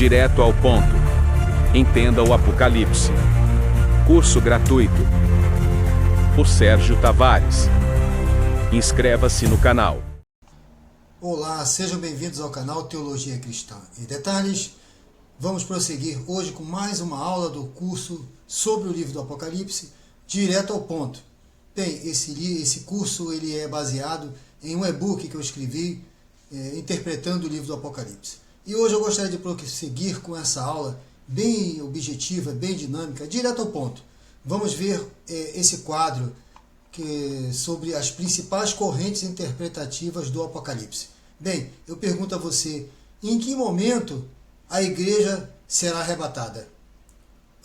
Direto ao ponto. Entenda o Apocalipse. Curso gratuito. Por Sérgio Tavares. Inscreva-se no canal. Olá, sejam bem-vindos ao canal Teologia Cristã e Detalhes. Vamos prosseguir hoje com mais uma aula do curso sobre o livro do Apocalipse, direto ao ponto. Bem, esse curso ele é baseado em um e-book que eu escrevi interpretando o livro do Apocalipse. E hoje eu gostaria de prosseguir com essa aula bem objetiva, bem dinâmica, direto ao ponto. Vamos ver esse quadro sobre as principais correntes interpretativas do Apocalipse. Bem, eu pergunto a você, em que momento a igreja será arrebatada?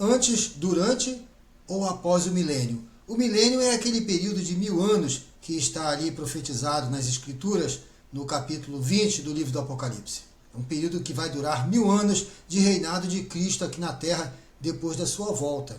Antes, durante ou após o milênio? O milênio é aquele período de 1000 anos que está ali profetizado nas Escrituras, no capítulo 20 do livro do Apocalipse. É um período que vai durar 1000 anos de reinado de Cristo aqui na Terra, depois da sua volta.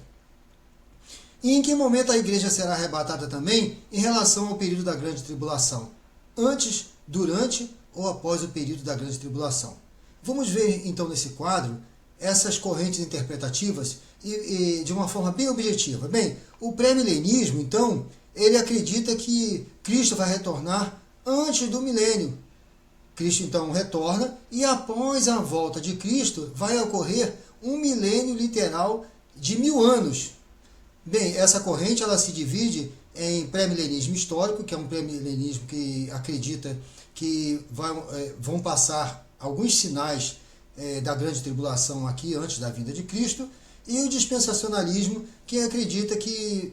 E em que momento a igreja será arrebatada também em relação ao período da grande tribulação? Antes, durante ou após o período da grande tribulação? Vamos ver então nesse quadro essas correntes interpretativas e de uma forma bem objetiva. Bem, o pré-milenismo, então, ele acredita que Cristo vai retornar antes do milênio. Cristo então retorna e após a volta de Cristo vai ocorrer um milênio literal de 1000 anos. Bem, essa corrente ela se divide em pré-milenismo histórico, que é um pré-milenismo que acredita que vão passar alguns sinais da grande tribulação aqui antes da vinda de Cristo, e o dispensacionalismo, que acredita que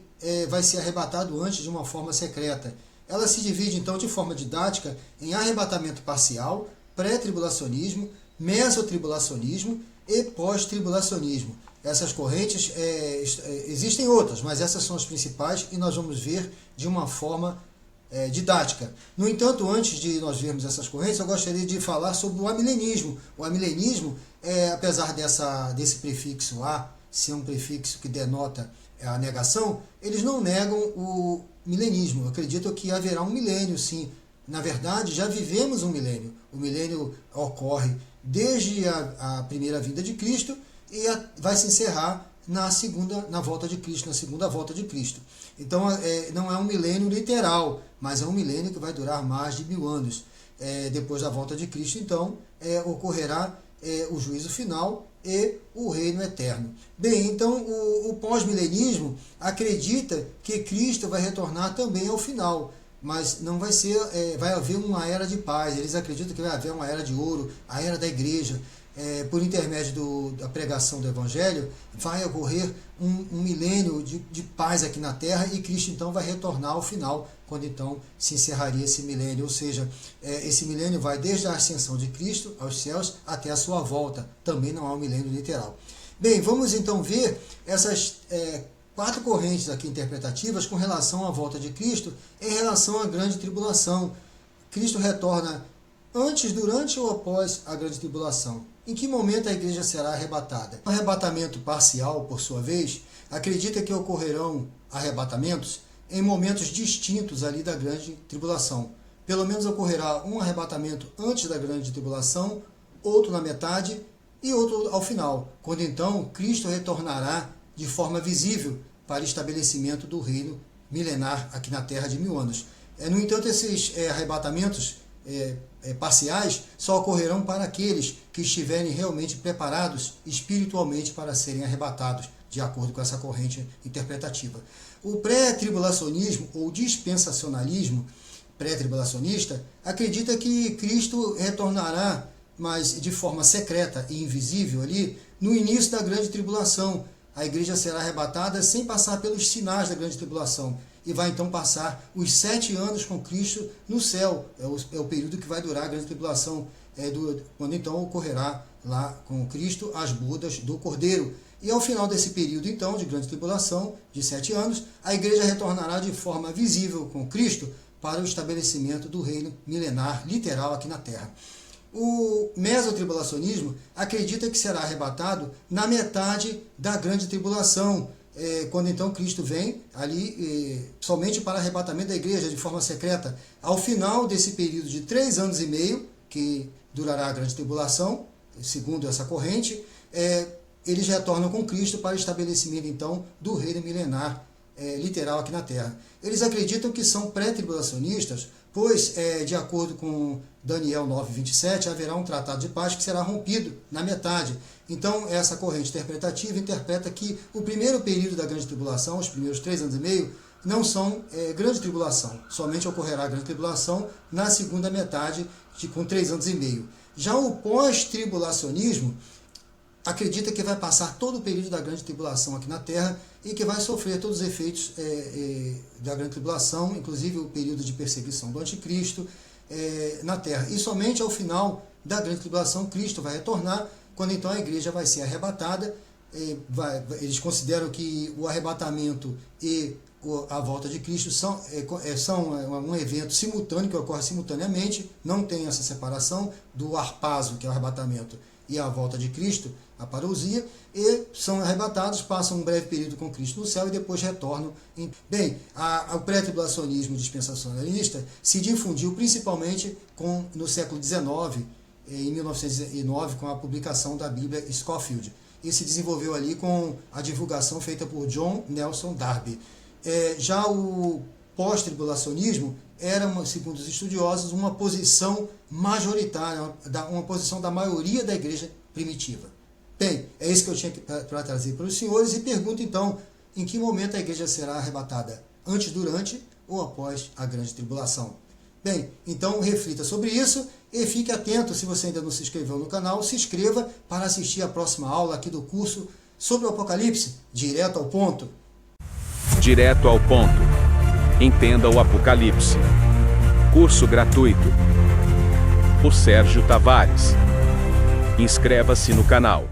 vai ser arrebatado antes de uma forma secreta. Ela se divide então de forma didática em arrebatamento parcial, pré-tribulacionismo, mesotribulacionismo e pós-tribulacionismo. Essas correntes, existem outras, mas essas são as principais e nós vamos ver de uma forma didática. No entanto, antes de nós vermos essas correntes, eu gostaria de falar sobre o amilenismo. O amilenismo, apesar desse prefixo A ser um prefixo que denota a negação, eles não negam o milenismo. Acreditam que haverá um milênio, sim. Na verdade, já vivemos um milênio. O milênio ocorre desde a primeira vinda de Cristo e vai se encerrar na volta de Cristo, na segunda volta de Cristo. Então, não é um milênio literal, mas é um milênio que vai durar mais de 1000 anos. Depois da volta de Cristo, então, ocorrerá o juízo final e o reino eterno. Bem, então, o pós-milenismo acredita que Cristo vai retornar também ao final, mas não vai ser, vai haver uma era de paz. Eles acreditam que vai haver uma era de ouro, a era da igreja. Por intermédio da pregação do Evangelho, vai ocorrer um milênio de paz aqui na Terra e Cristo então vai retornar ao final, quando então se encerraria esse milênio, ou seja, esse milênio vai desde a ascensão de Cristo aos céus até a sua volta, também não há um milênio literal. Bem, vamos então ver essas 4 correntes aqui interpretativas com relação à volta de Cristo em relação à grande tribulação. Cristo retorna antes, durante ou após a grande tribulação? Em que momento a igreja será arrebatada? O arrebatamento parcial, por sua vez, acredita que ocorrerão arrebatamentos em momentos distintos ali da grande tribulação. Pelo menos ocorrerá um arrebatamento antes da grande tribulação, outro na metade e outro ao final, quando então Cristo retornará de forma visível para estabelecimento do reino milenar aqui na Terra de 1000 anos. No entanto, esses arrebatamentos parciais só ocorrerão para aqueles que estiverem realmente preparados espiritualmente para serem arrebatados, de acordo com essa corrente interpretativa. O pré-tribulacionismo ou dispensacionalismo pré-tribulacionista acredita que Cristo retornará, mas de forma secreta e invisível ali, no início da grande tribulação. A igreja será arrebatada sem passar pelos sinais da grande tribulação e vai então passar os 7 anos com Cristo no céu. É o período que vai durar a grande tribulação, quando então ocorrerá lá com Cristo as bodas do Cordeiro. E ao final desse período então de grande tribulação, de 7 anos, a igreja retornará de forma visível com Cristo para o estabelecimento do reino milenar literal aqui na Terra. O mesotribulacionismo acredita que será arrebatado na metade da grande tribulação, quando então Cristo vem ali somente para arrebatamento da igreja de forma secreta. Ao final desse período de 3 anos e meio, que durará a grande tribulação, segundo essa corrente, eles retornam com Cristo para o estabelecimento, então, do reino milenar literal aqui na Terra. Eles acreditam que são pré-tribulacionistas, pois, de acordo com Daniel 9:27, haverá um tratado de paz que será rompido na metade. Então, essa corrente interpretativa interpreta que o primeiro período da grande tribulação, os primeiros 3 anos e meio, não são grande tribulação. Somente ocorrerá a grande tribulação na segunda metade, com 3 anos e meio. Já o pós-tribulacionismo acredita que vai passar todo o período da grande tribulação aqui na Terra e que vai sofrer todos os efeitos da grande tribulação, inclusive o período de perseguição do anticristo na Terra. E somente ao final da grande tribulação Cristo vai retornar, quando então a igreja vai ser arrebatada. Eles consideram que o arrebatamento e a volta de Cristo são um evento simultâneo, que ocorre simultaneamente, não tem essa separação do harpazo, que é o arrebatamento, e a volta de Cristo, a parousia, e são arrebatados, passam um breve período com Cristo no céu e depois retornam. Bem, o pré-tribulacionismo dispensacionalista se difundiu principalmente no século XIX, em 1909, com a publicação da Bíblia Scofield, e se desenvolveu ali com a divulgação feita por John Nelson Darby. Já o pós-tribulacionismo era, segundo os estudiosos, uma posição majoritária, uma posição da maioria da igreja primitiva. Bem, é isso que eu tinha para trazer para os senhores, e pergunto então, em que momento a igreja será arrebatada? Antes, durante ou após a grande tribulação? Bem, então reflita sobre isso e fique atento. Se você ainda não se inscreveu no canal, se inscreva para assistir a próxima aula aqui do curso sobre o Apocalipse, direto ao ponto. Direto ao ponto. Entenda o Apocalipse. Curso gratuito. Por Sérgio Tavares. Inscreva-se no canal.